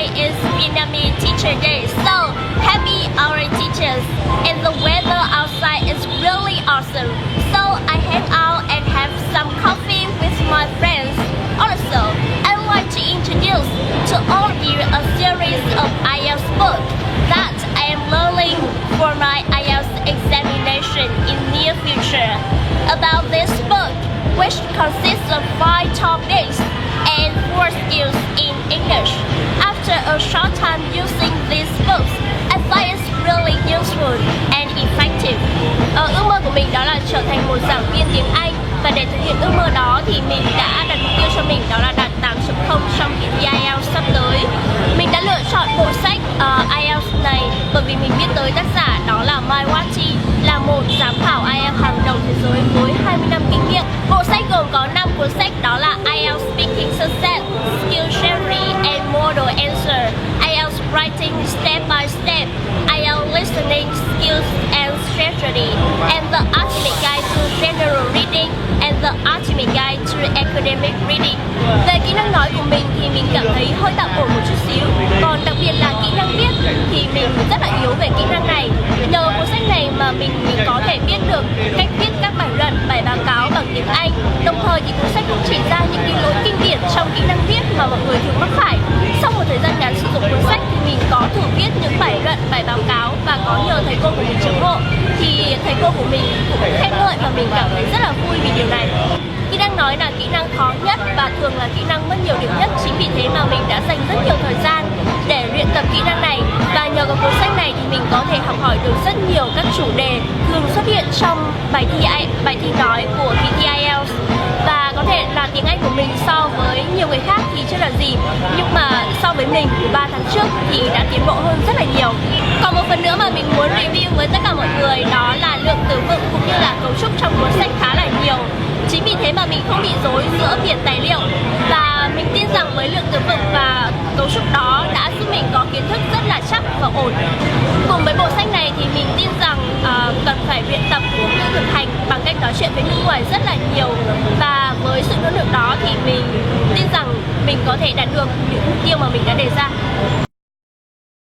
today is Vietnamese Teacher Day, so happy our teachers. And the weather outside is really awesome. So I hang out and have some coffee with my friends. Also, I would like to introduce to all of you a series of IELTS books that I am learning for my IELTS examination in near future. About this book, which consists of 5 topics and 4 skills in English. After a short time using these books, I find it's really useful and effective. Ước mơ của mình đó là trở thành một giảng viên tiếng Anh, và để thực hiện ước mơ đó thì mình đã đặt mục tiêu cho mình đó là đạt 8.0 trong kỳ thi IELTS sắp tới. Mình đã lựa chọn bộ sách IELTS này bởi vì mình biết tới tác giả đó là Mike, là một giám khảo IELTS hàng đầu thế giới với 20 năm kinh nghiệm. Bộ sách gồm có 5 cuốn sách đó là IELTS Speaking Success, Skill Theory and Model Answer, IELTS Writing Step by Step, IELTS Listening Skills and Strategy, and the Ultimate Guide to General Reading and the Ultimate Guide to Academic Reading. Về kỹ năng nói của mình thì mình cảm thấy hơi tạm ổn một chút xíu, còn đặc biệt là kỹ năng viết thì mình rất là yếu về kỹ năng này. Nhờ cuốn sách này mà mình có thể biết được cách viết các bài luận, bài báo cáo bằng tiếng Anh. Đồng thời thì cuốn sách cũng chỉ ra những cái lỗi kinh điển trong kỹ năng viết mà mọi người thường mắc phải. Sau một thời gian ngắn sử dụng cuốn sách thì mình có thử viết những bài luận, bài báo cáo và có nhờ thầy cô của mình chấm hộ, thì thầy cô của mình cũng khen ngợi và mình cảm thấy rất là vui vì điều này. Kỹ năng nói là kỹ năng khó nhất và thường là kỹ năng mất nhiều điểm nhất. Chính vì thế mà mình đã dành rất nhiều thời gian để luyện tập kỹ năng này. Và nhờ có cuốn sách này thì mình có thể học hỏi được rất nhiều các chủ đề thường xuất hiện trong bài thi nói của kỳ thi IELTS. Và có thể là tiếng Anh của mình so với nhiều người khác thì chưa là gì, nhưng mà so với mình 3 tháng trước thì đã tiến bộ hơn rất là nhiều. Còn một phần nữa mà mình muốn review với tất cả mọi người đó là lượng từ vựng cũng như là cấu trúc trong cuốn sách khá là nhiều. Chính vì thế mà mình không bị rối giữa biển tài liệu, và mình tin rằng với lượng từ vựng và cấu trúc đó đã giúp mình có kiến thức rất là chắc và ổn. Cùng với bộ sách này thì mình tin rằng cần phải luyện tập cũng như thực hành bằng cách nói chuyện với nước ngoài rất là nhiều, và với sự nỗ lực đó thì mình tin rằng mình có thể đạt được những mục tiêu mà mình đã đề ra.